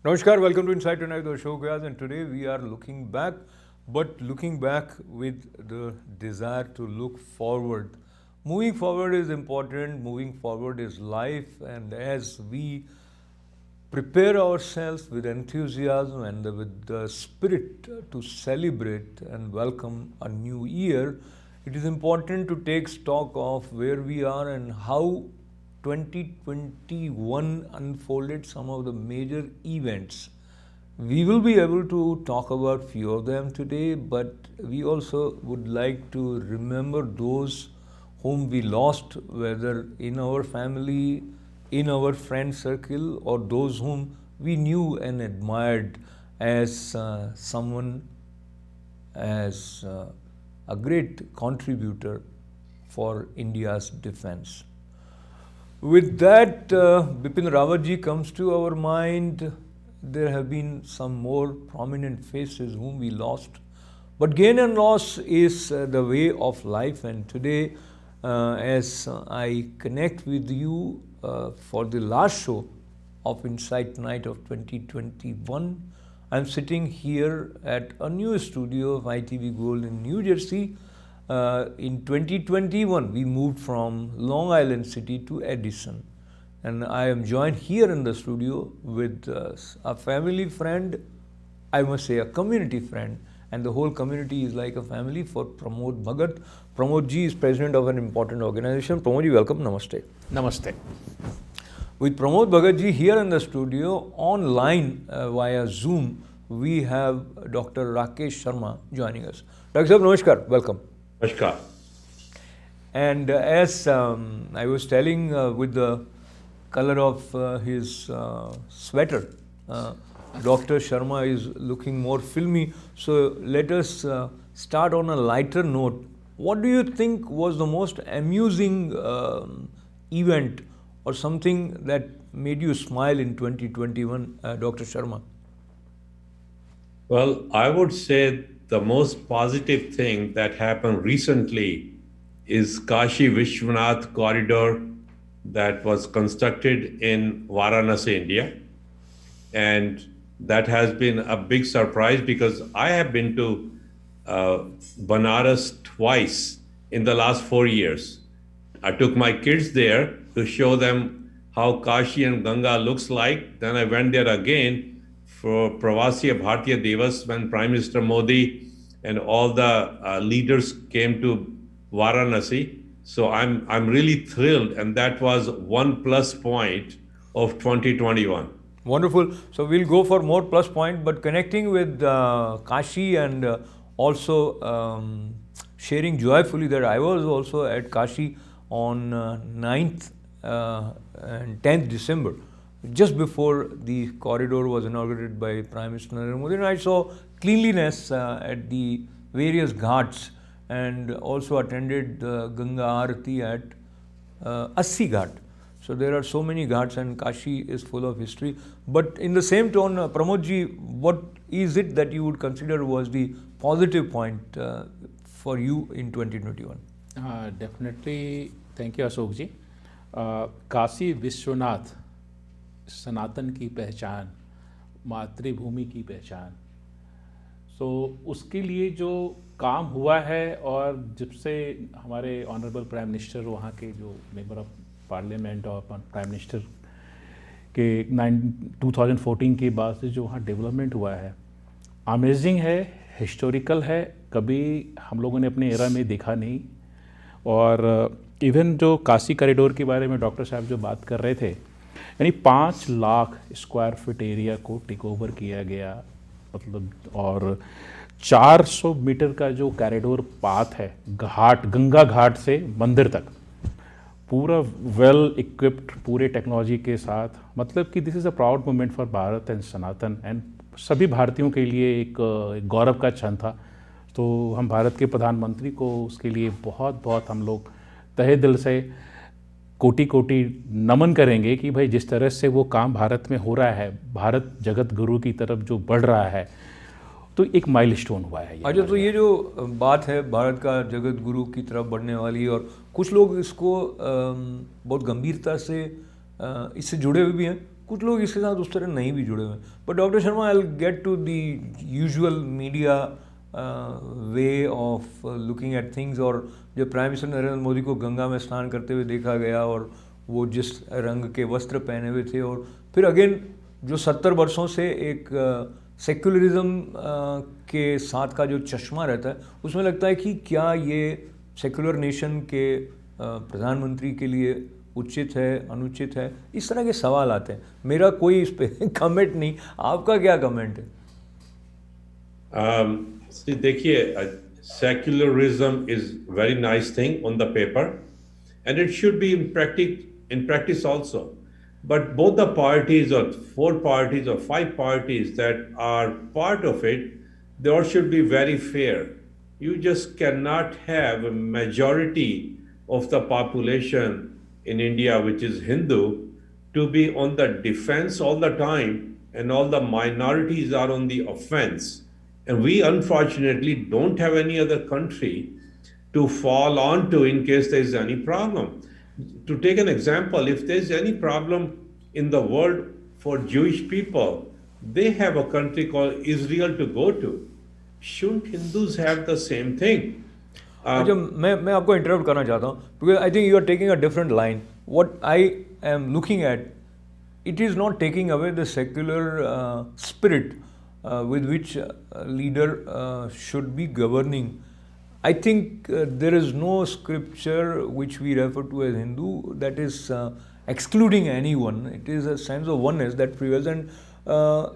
Namaskar, welcome to Inside Tonight with Ashok Vyas, and today we are looking back, but looking back with the desire to look forward. Moving forward is important, moving forward is life, and as we prepare ourselves with enthusiasm and with the spirit to celebrate and welcome a new year, it is important to take stock of where we are and how 2021 unfolded some of the major events. We will be able to talk about few of them today, but we also would like to remember those whom we lost, whether in our family, in our friend circle, or those whom we knew and admired as someone as a great contributor for India's defense. With that, Bipin Rawat ji comes to our mind. There have been some more prominent faces whom we lost. But gain and loss is the way of life, and today, as I connect with you for the last show of Insight Night of 2021, I'm sitting here at a new studio of ITV Gold in New Jersey. In 2021, we moved from Long Island City to Edison. And I am joined here in the studio with a family friend, I must say a community friend, and the whole community is like a family for Pramod Bhagat. Pramod ji is president of an important organization. Pramod ji, welcome. Namaste. Namaste. With Pramod Bhagat ji here in the studio, online via Zoom, we have Dr. Rakesh Sharma joining us. Dr. Sahab, namaskar. Welcome. Namaskar. And as I was telling with the color of his sweater, Dr. Sharma is looking more filmy. So let us start on a lighter note. What do you think was the most amusing event or something that made you smile in 2021, Dr. Sharma? Well, I would say the most positive thing that happened recently is Kashi Vishwanath corridor that was constructed in Varanasi, India. And that has been a big surprise because I have been to Banaras twice in the last 4 years. I took my kids there to show them how Kashi and Ganga looks like. Then I went there again for Pravasiya Bharatiya Divas when Prime Minister Modi and all the leaders came to Varanasi. So I'm really thrilled, and that was one plus point of 2021. Wonderful. So we'll go for more plus point, but connecting with Kashi and also sharing joyfully that I was also at Kashi on 9th and 10th December, just before the corridor was inaugurated by Prime Minister Narendra Modi. And I saw cleanliness at the various ghats and also attended the Ganga Aarati at Assi Ghat. So there are so many ghats, and Kashi is full of history. But in the same tone, Pramod ji, what is it that you would consider was the positive point for you in 2021? Definitely, thank you Ashok ji. Kashi Vishwanath सनातन की पहचान, मातृभूमि की पहचान, सो उसके लिए जो काम हुआ है, और जब से हमारे ऑनरेबल प्राइम मिनिस्टर वहाँ के जो मेंबर ऑफ पार्लियामेंट और प्राइम मिनिस्टर के 2014 के बाद से जो वहाँ डेवलपमेंट हुआ है, अमेजिंग है, हिस्टोरिकल है, कभी हम लोगों ने अपने एरा में देखा नहीं. और इवन जो काशी कॉरिडोर के बारे में डॉक्टर साहब जो बात कर रहे थे, यानी 5 लाख स्क्वायर फीट एरिया को टेक ओवर किया गया, मतलब, और 400 मीटर का जो कॉरिडोर पाथ है, घाट, गंगा घाट से मंदिर तक, पूरा वेल इक्विप्ड, पूरे टेक्नोलॉजी के साथ, मतलब कि this is a proud moment for Bharat and Sanatan, and सभी भारतीयों के लिए एक गौरव का क्षण था. तो हम भारत के प्रधानमंत्री को उसके लिए बहुत बहुत हम लोग तहे दिल से कोटि कोटि नमन करेंगे कि भाई जिस तरह से वो काम भारत में हो रहा है, भारत जगत गुरु की तरफ जो बढ़ रहा है, तो एक माइलस्टोन हुआ है. अच्छा, तो ये जो बात है भारत का जगत गुरु की तरफ बढ़ने वाली, और कुछ लोग इसको बहुत गंभीरता से इससे जुड़े हुए भी हैं, कुछ लोग इसके साथ उस तरह नहीं भी जुड़े हुए. But Dr. Sharma, I'll get to the usual media way of looking at things. और जब प्राइम मिनिस्टर नरेंद्र मोदी को गंगा में स्नान करते हुए देखा गया और वो जिस रंग के वस्त्र पहने हुए थे, और फिर अगेन जो 70 वर्षों से एक सेक्युलरिज्म के साथ का जो चश्मा रहता है, उसमें लगता है कि क्या ये सेक्युलर नेशन के प्रधानमंत्री के लिए उचित है, अनुचित है, इस तरह के सवाल आते हैं. मेरा कोई इस पे कमेंट नहीं, आपका क्या कमेंट है? देखिए, secularism is very nice thing on the paper, and it should be in practice also. But both the parties, or 4 parties or 5 parties that are part of it, they all should be very fair. You just cannot have a majority of the population in India, which is Hindu, to be on the defense all the time, and all the minorities are on the offense. And we unfortunately don't have any other country to fall on to in case there is any problem. To take an example, if there is any problem in the world for Jewish people, they have a country called Israel to go to. Shouldn't Hindus have the same thing? अच्छा, मैं आपको interrupt करना चाहता हूँ, because I think you are taking a different line. What I am looking at, it is not taking away the secular spirit with which a leader should be governing. I think there is no scripture which we refer to as Hindu that is excluding anyone. It is a sense of oneness that prevails, and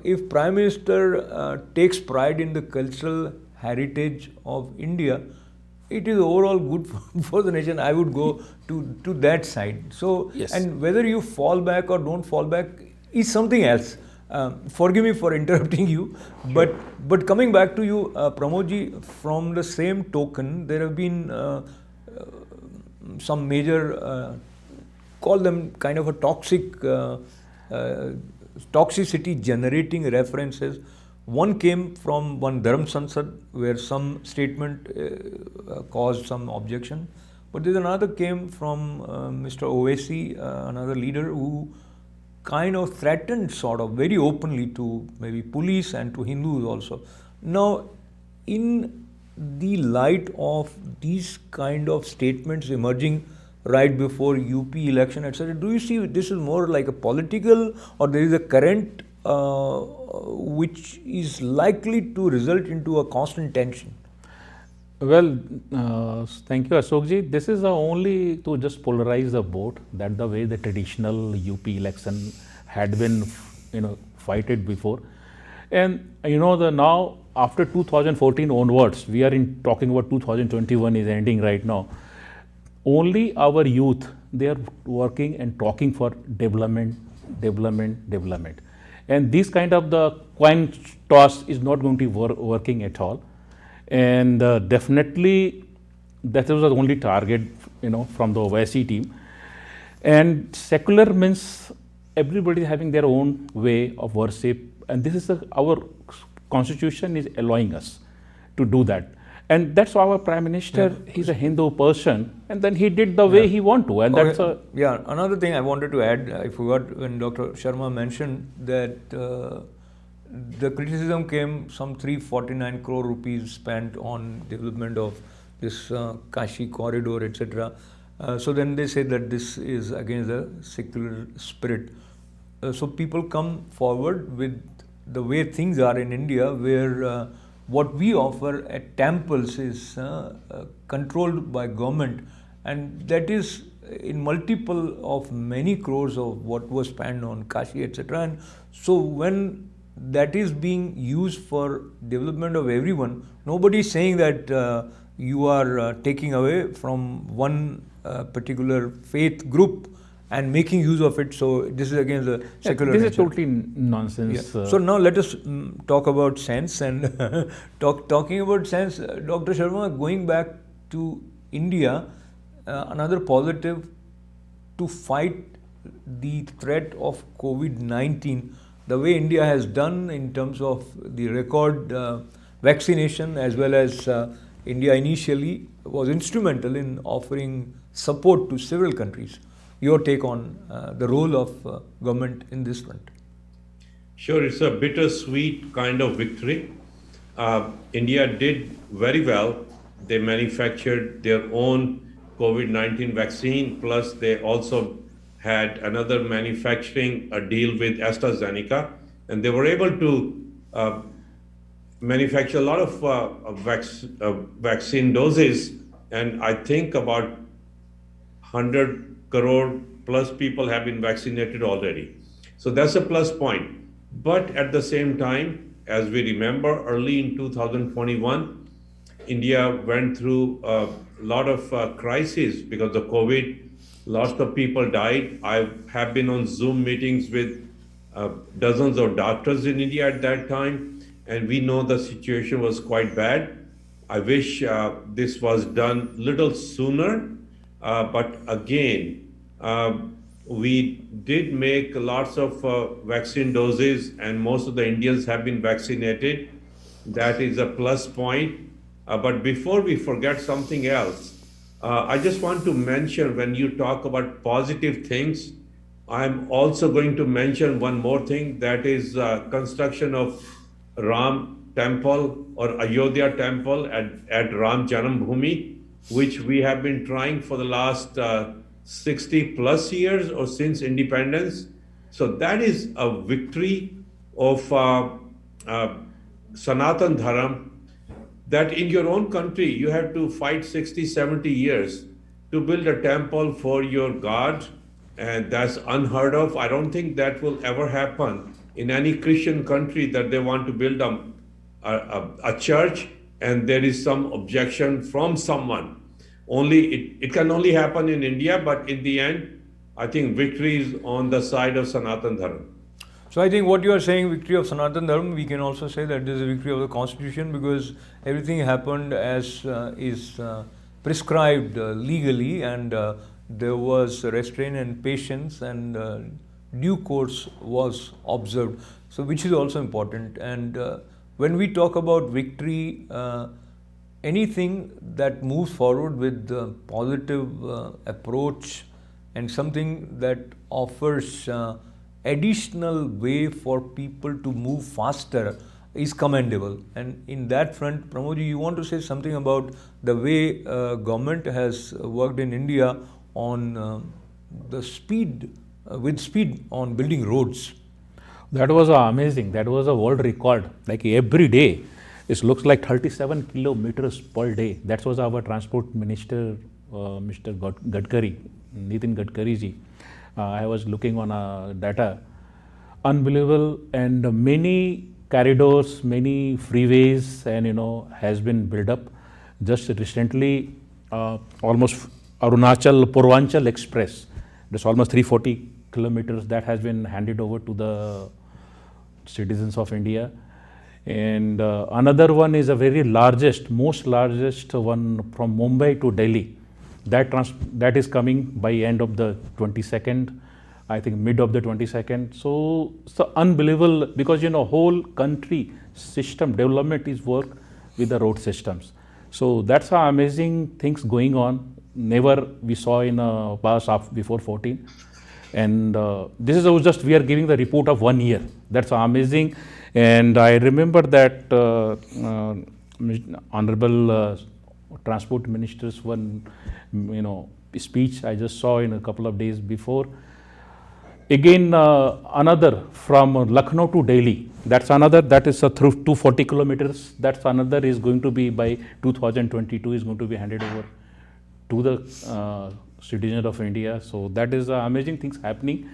if Prime Minister takes pride in the cultural heritage of India, it is overall good for the nation. I would go to that side. So, Yes. And whether you fall back or don't fall back is something else. Forgive me for interrupting you, but coming back to you, Pramodji, from the same token, there have been some major, call them kind of a toxicity generating references. One came from one Dharam Sansad, where some statement caused some objection, but there's another came from Mr. Owaisi, another leader who kind of threatened sort of very openly to maybe police and to Hindus also. Now, in the light of these kind of statements emerging right before UP election, etc., do you see this is more like a political, or there is a current which is likely to result into a constant tension? Well, thank you, Ashokji. This is the only to just polarize the vote, that the way the traditional UP election had been, fighted before. And the now after 2014 onwards, we are talking about 2021 is ending right now. Only our youth, they are working and talking for development. And this kind of the coin toss is not going to be working at all. And definitely that was the only target, from the OIC team. And secular means everybody having their own way of worship, and this is our constitution is allowing us to do that. And that's why our Prime Minister, he's a Hindu person, and then he did the way he want to, and that's another thing I wanted to add, I forgot when Dr. Sharma mentioned that the criticism came some 349 crore rupees spent on development of this Kashi corridor, etc. So then they say that this is against the secular spirit. So people come forward with the way things are in India, where what we offer at temples is controlled by government, and that is in multiple of many crores of what was spent on Kashi, etc. And so when that is being used for development of everyone, nobody is saying that you are taking away from one particular faith group and making use of it. So this is against the secular this nature. is totally nonsense. So now let us talk about sense, and talking about sense, Dr. Sharma, going back to India, another positive to fight the threat of COVID-19, the way India has done in terms of the record vaccination, as well as India initially was instrumental in offering support to several countries. your take on the role of government in this front. Sure, it's a bittersweet kind of victory. India did very well. They manufactured their own COVID-19 vaccine, plus they also had another manufacturing deal with AstraZeneca, and they were able to manufacture a lot of vaccine doses, and I think about 100 crore plus people have been vaccinated already. So that's a plus point. But at the same time, as we remember, early in 2021, India went through a lot of crises because of COVID. Lots of people died. I have been on Zoom meetings with dozens of doctors in India at that time, and we know the situation was quite bad. I wish this was done little sooner, but again, we did make lots of vaccine doses, and most of the Indians have been vaccinated. That is a plus point. But before we forget something else, I just want to mention, when you talk about positive things, I'm also going to mention one more thing, that is construction of Ram Temple or Ayodhya Temple at Ram Janambhoomi, which we have been trying for the last 60 plus years or since independence. So that is a victory of Sanatan Dharam, that in your own country you have to fight 60, 70 years to build a temple for your God, and that's unheard of. I don't think that will ever happen in any Christian country, that they want to build a church and there is some objection from someone. It can only happen in India, but in the end, I think victory is on the side of Sanatan Dharma. So I think what you are saying, victory of Sanatan Dharma, we can also say that this is a victory of the Constitution, because everything happened as is prescribed legally, and there was restraint and patience, and due course was observed. So which is also important. And when we talk about victory, anything that moves forward with positive approach and something that offers additional way for people to move faster is commendable. And in that front, Pramod, you want to say something about the way government has worked in India on the speed, with speed on building roads? That was amazing. That was a world record. Like every day, it looks like 37 kilometers per day. That was our transport minister, Mr. Gadkari, Nitin Gadkari ji. I was looking on data. Unbelievable, and many corridors, many freeways, and has been built up. Just recently, almost Arunachal Purvanchal Express. That's almost 340 kilometers that has been handed over to the citizens of India. And another one is a very most largest one from Mumbai to Delhi. That is coming by end of the 22nd, I think mid of the 22nd. So it's unbelievable, because whole country system development is work with the road systems. So that's how amazing things going on. Never we saw in past before 14. And this is just we are giving the report of 1 year. That's amazing. And I remember that honorable transport minister's one speech I just saw in a couple of days before. Again, another from Lucknow to Delhi. That's another. That is through 240 kilometers. That's another is going to be by 2022 is going to be handed over to the citizens of India. So that is amazing things happening.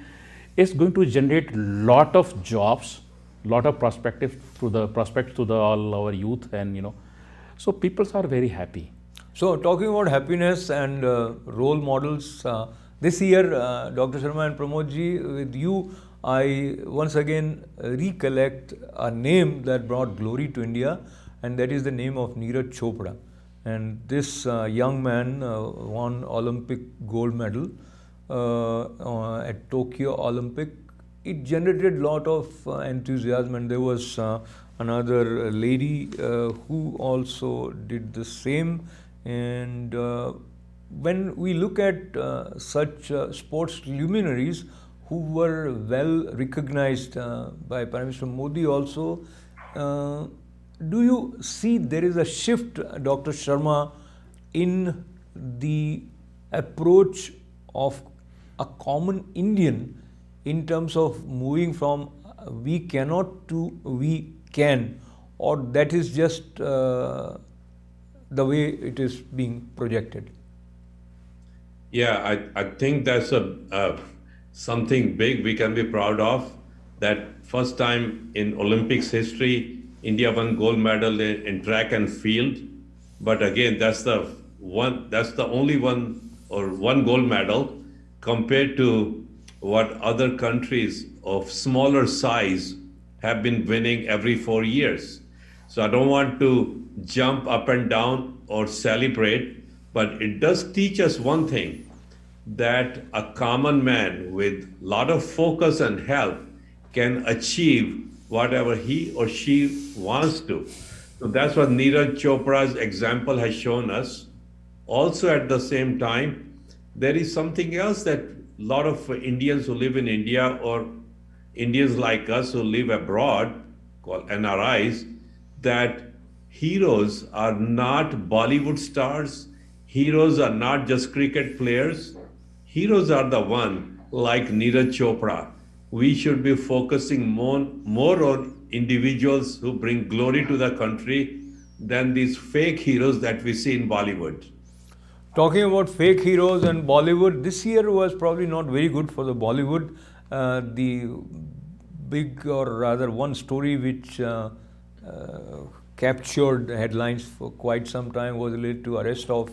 It's going to generate lot of jobs, lot of prospects to all our youth, and so people are very happy. So talking about happiness and role models, this year, Dr. Sharma and Pramod ji, with you, I once again recollect a name that brought glory to India, and that is the name of Neeraj Chopra. And this young man won Olympic gold medal at Tokyo Olympic. It generated a lot of enthusiasm, and there was another lady who also did the same. And when we look at such sports luminaries who were well recognized by Prime Minister Modi also, do you see there is a shift, Dr. Sharma, in the approach of a common Indian in terms of moving from we cannot to we can, or that is just the way it is being projected? Yeah, I think that's something big we can be proud of. That first time in Olympics history, India won gold medal in track and field. But again, that's the only one or one gold medal compared to what other countries of smaller size have been winning every 4 years. So I don't want to jump up and down or celebrate, but it does teach us one thing, that a common man with lot of focus and help can achieve whatever he or she wants to. So that's what Neeraj Chopra's example has shown us. Also at the same time, there is something else that a lot of Indians who live in India or Indians like us who live abroad, called NRIs, that heroes are not Bollywood stars, heroes are not just cricket players, heroes are the one like Neeraj Chopra. We should be focusing more on individuals who bring glory to the country than these fake heroes that we see in Bollywood. Talking about fake heroes and Bollywood, this year was probably not very good for the Bollywood. The big, or rather one story which captured headlines for quite some time was related to arrest of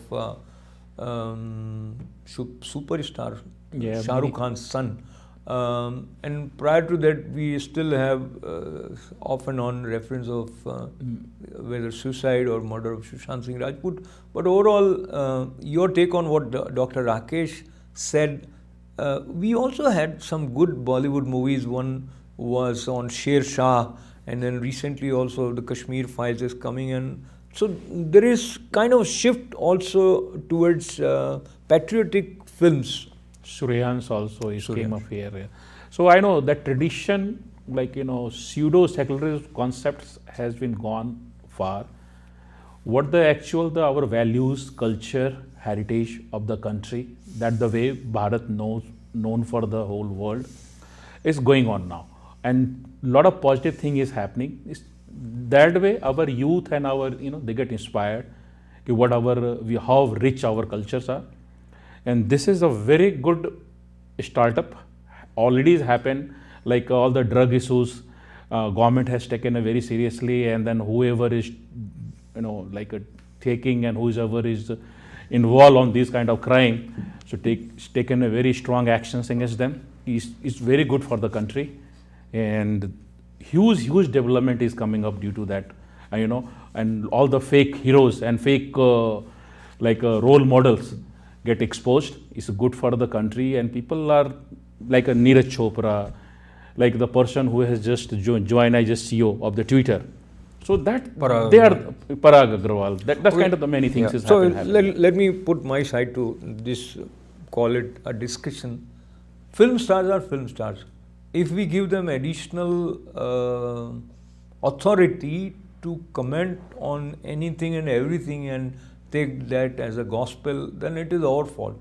superstar Shah Rukh Khan's son. And prior to that, we still have off and on reference of whether suicide or murder of Sushant Singh Rajput. But overall, your take on what Dr. Rakesh said, we also had some good Bollywood movies. One was on Sher Shah, and then recently also the Kashmir Files is coming in. So there is kind of shift also towards patriotic films. Suryansh also came up here. So I know that tradition, like, pseudo-secular concepts has been gone far. What our values, culture, heritage of the country, that the way Bharat known for the whole world, is going on now. And a lot of positive thing is happening. That way our youth and our, they get inspired how rich our cultures are. And this is a very good startup. Already has happened, like all the drug issues, government has taken it very seriously, and then whoever is, taking and whoever is involved on this kind of crime, so taken a very strong actions against them. It's very good for the country, and huge development is coming up due to that. And all the fake heroes and fake role models get exposed. It's good for the country, and people are like a Neeraj Chopra, like the person who has just joined as CEO of the Twitter. So that they are Parag Agrawal. That's kind of the many things is happening. So let me put my side to this, call it a discussion. Film stars are film stars. If we give them additional authority to comment on anything and everything and take that as a gospel, then it is our fault.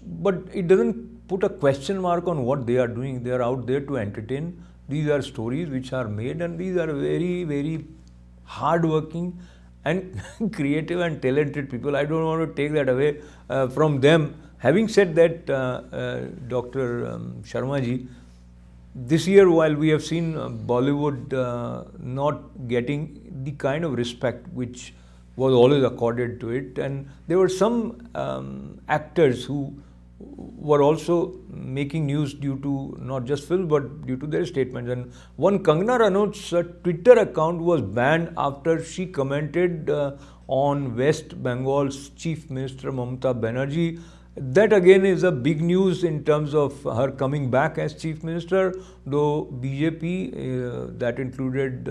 But it doesn't put a question mark on what they are doing. They are out there to entertain. These are stories which are made, and these are very, very hardworking and creative and talented people. I don't want to take that away from them. Having said that, Dr. Sharma ji, this year, while we have seen Bollywood not getting the kind of respect which was always accorded to it, and there were some actors who were also making news due to not just film but due to their statements. And one, Kangana Ranaut's Twitter account was banned after she commented on West Bengal's Chief Minister Mamata Banerjee That again is a big news in terms of her coming back as Chief Minister, though BJP, that included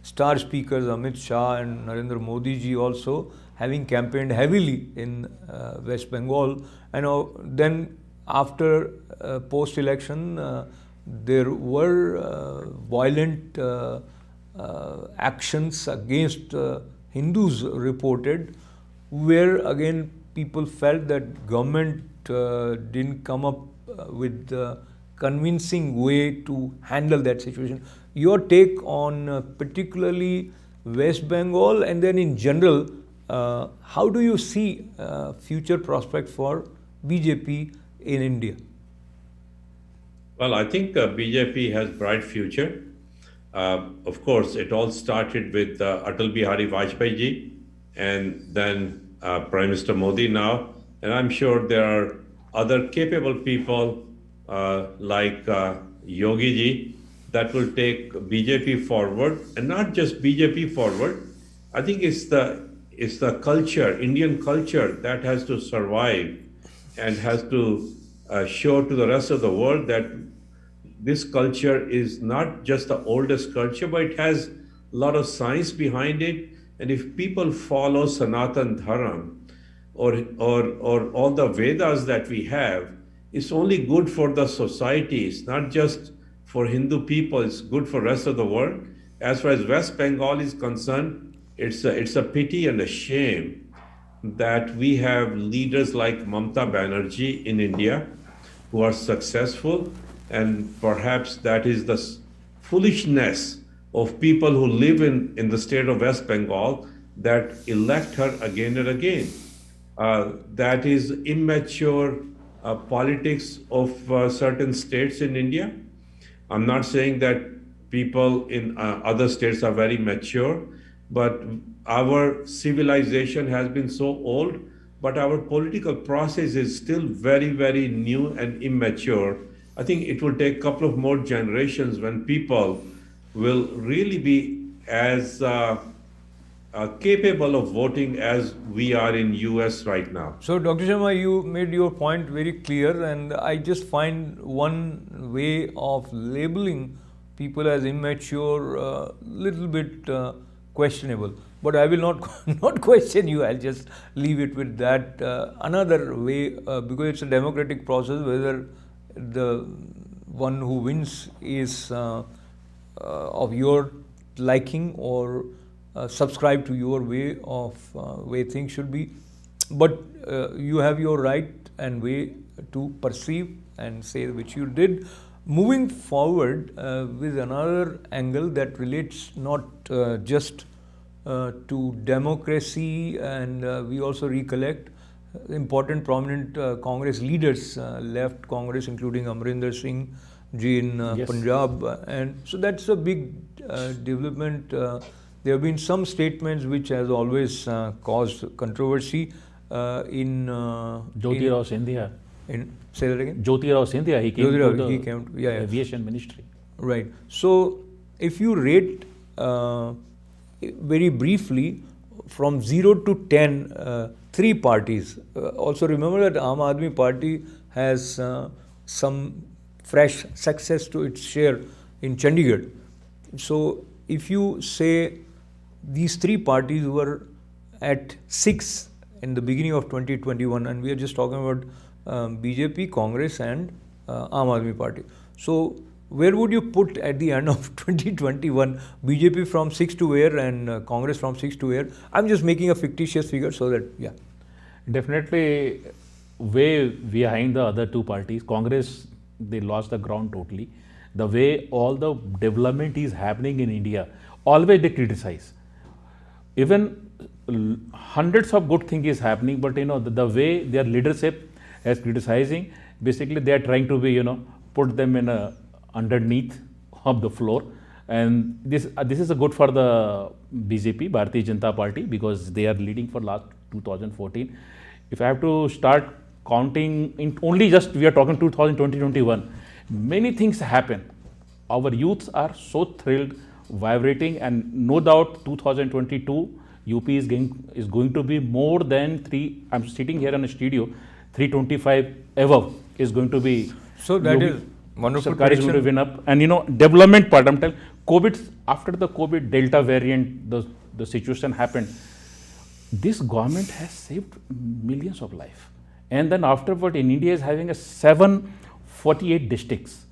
star speakers Amit Shah and Narendra Modi ji also, having campaigned heavily in West Bengal. And then after post-election, there were violent actions against Hindus reported, where again people felt that government didn't come up with a convincing way to handle that situation. Your take on particularly West Bengal, and then in general, how do you see future prospects for BJP in India? Well, I think BJP has bright future. Of course, it all started with Atal Bihari Vajpayee ji, and then Prime Minister Modi now. And I'm sure there are other capable people like Yogi ji that will take BJP forward, and not just BJP forward. I think it's the culture, Indian culture, that has to survive and has to show to the rest of the world that this culture is not just the oldest culture, but it has a lot of science behind it. And if people follow Sanatan Dharam or all the Vedas that we have, it's only good for the society. It's not just for Hindu people, it's good for the rest of the world. As far as West Bengal is concerned, it's a pity and a shame that we have leaders like Mamata Banerjee in India who are successful, and perhaps that is the foolishness of people who live in the state of West Bengal that elect her again and again. That is immature politics of certain states in India. I'm not saying that people in other states are very mature, but our civilization has been so old, but our political process is still very, very new and immature. I think it will take a couple of more generations when people will really be as capable of voting as we are in US right now. So, Dr. Sharma, you made your point very clear, and I just find one way of labeling people as immature little bit questionable. But I will not question you. I'll just leave it with that. Another way, because it's a democratic process, whether the one who wins is of your liking or subscribe to your way of way things should be, but you have your right and way to perceive and say which you did. Moving forward with another angle that relates not just to democracy, and we also recollect important prominent Congress leaders left Congress, including Amrinder Singh ji in Yes. Punjab, and so that's a big development. There have been some statements which has always caused controversy in Jyoti Rao Scindia. Say that again. Jyoti Rao Scindia, he came Jyoti Rao, to the he came to- yeah. aviation ministry. Right. So, if you rate very briefly from 0 to 10, three parties. Also remember that Aam Aadmi Party has some fresh success to its share in Chandigarh. So, if you say these three parties were at 6 in the beginning of 2021, and we are just talking about BJP, Congress, and Aam Aadmi Party. So, where would you put at the end of 2021 BJP from 6 to where and Congress from 6 to where? I'm just making a fictitious figure so that, yeah. Definitely way behind the other two parties. Congress, they lost the ground totally. The way all the development is happening in India, always they criticize. Even hundreds of good things is happening, but the way their leadership is criticizing, basically they are trying to be, put them in underneath of the floor. And this is a good for the BJP, Bharatiya Janata Party, because they are leading for last 2014. If I have to start counting in only just we are talking 2020-21, many things happen. Our youths are so thrilled, vibrating, and no doubt 2022 UP is going to be more than I'm sitting here in a studio, 325 above is going to be. So that Yogi is wonderful Sarkar is going to prediction. win up. And development part, I'm telling, after the COVID Delta variant, the situation happened. This government has saved millions of lives. And then afterward, in India is having a 748 districts.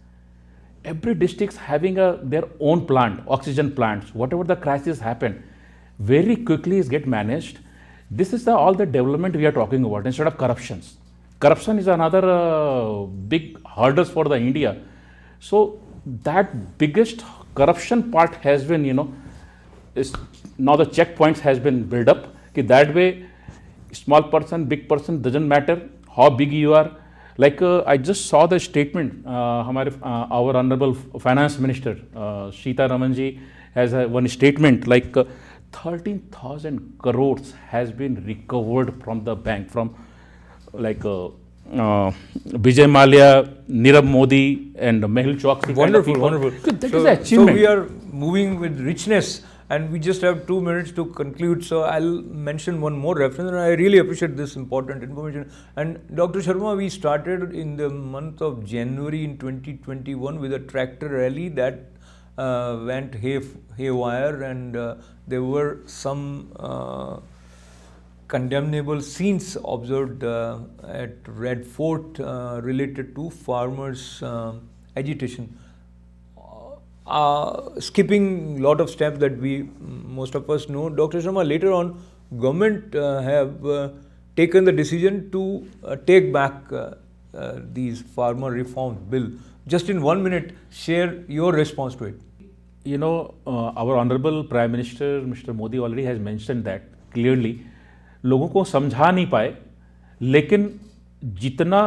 Every district having their own plant, oxygen plants. Whatever the crisis happened, very quickly is get managed. This is all the development we are talking about instead of corruptions. Corruption is another big hurdles for the India. So that biggest corruption part has been, is now the checkpoints has been built up. That way, small person, big person, doesn't matter how big you are. Like I just saw the statement, our Honorable Finance Minister, Sheeta Ramanji, has one statement like 13,000 crores has been recovered from the bank, from like Vijay Mallya, Nirav Modi and Mehul Choksi. Wonderful, wonderful. So that is an achievement. So we are moving with richness, and we just have 2 minutes to conclude. So I'll mention one more reference, and I really appreciate this important information. And Dr. Sharma, we started in the month of January in 2021 with a tractor rally that went haywire, and there were some condemnable scenes observed at Red Fort related to farmers' agitation. Skipping lot of steps that most of us know, Dr. Sharma, later on, government have taken the decision to take back these farmer reform bill. Just in 1 minute, share your response to it. Our Honorable Prime Minister, Mr. Modi, already has mentioned that clearly. लोगों को समझा नहीं पाए, लेकिन जितना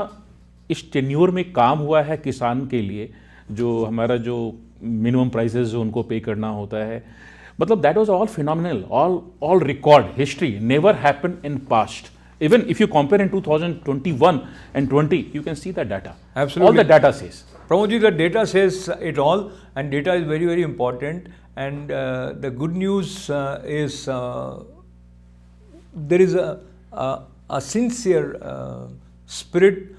इस tenure में काम हुआ है किसान के लिए, जो हमारा जो मिनिमम प्राइसेस जो उनको पे करना होता है, मतलब that was all phenomenal, all record history, never happened in past. Even if you compare in 2021 and 20, you can see the data. Absolutely. All the data says. Pramodji, the data says it all, and data is very, very important. And the good news is there is a sincere spirit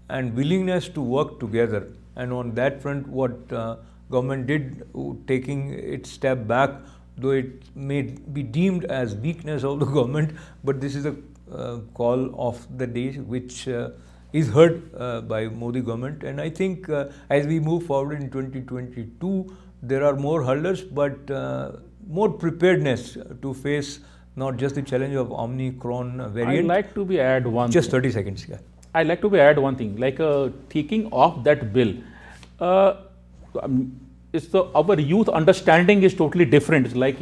and willingness to work together. And on that front, what government did, taking its step back, though it may be deemed as weakness of the government, but this is a call of the day which is heard by Modi government. And I think as we move forward in 2022, there are more hurdles, but more preparedness to face not just the challenge of Omicron variant. I'd like to add one. Just 30 seconds. Yeah. I'd like to add one thing. Like taking off that bill, our youth understanding is totally different. It's like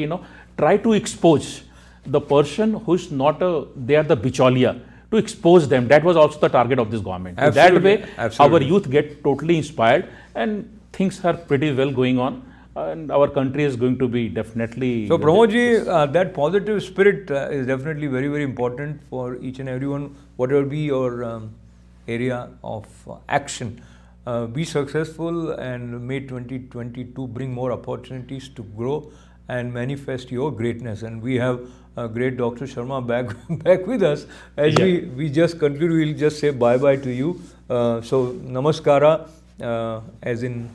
try to expose the person who's not they are the bicholia, to expose them. That was also the target of this government. Absolutely. That way, Absolutely. our youth get totally inspired, and things are pretty well going on, and our country is going to be definitely. So, Pramodji, that positive spirit is definitely very, very important for each and everyone, whatever be your area of action. Be successful, and may 2022 bring more opportunities to grow and manifest your greatness. And we have great Dr. Sharma back with us. As we just conclude, we'll just say bye-bye to you. So, namaskara, as in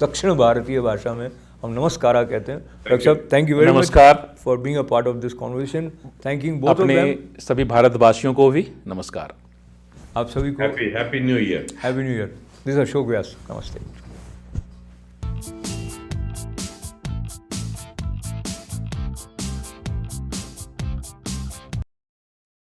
दक्षिण भारतीय भाषा में हम नमस्कारा कहते हैं. Doctor साहब, thank you very much for being a part of this conversation. Thanking both of them. अपने सभी भारतवासियों को भी नमस्कार. आप सभी को happy new year. Happy new year. This is Ashok Vyas. नमस्ते.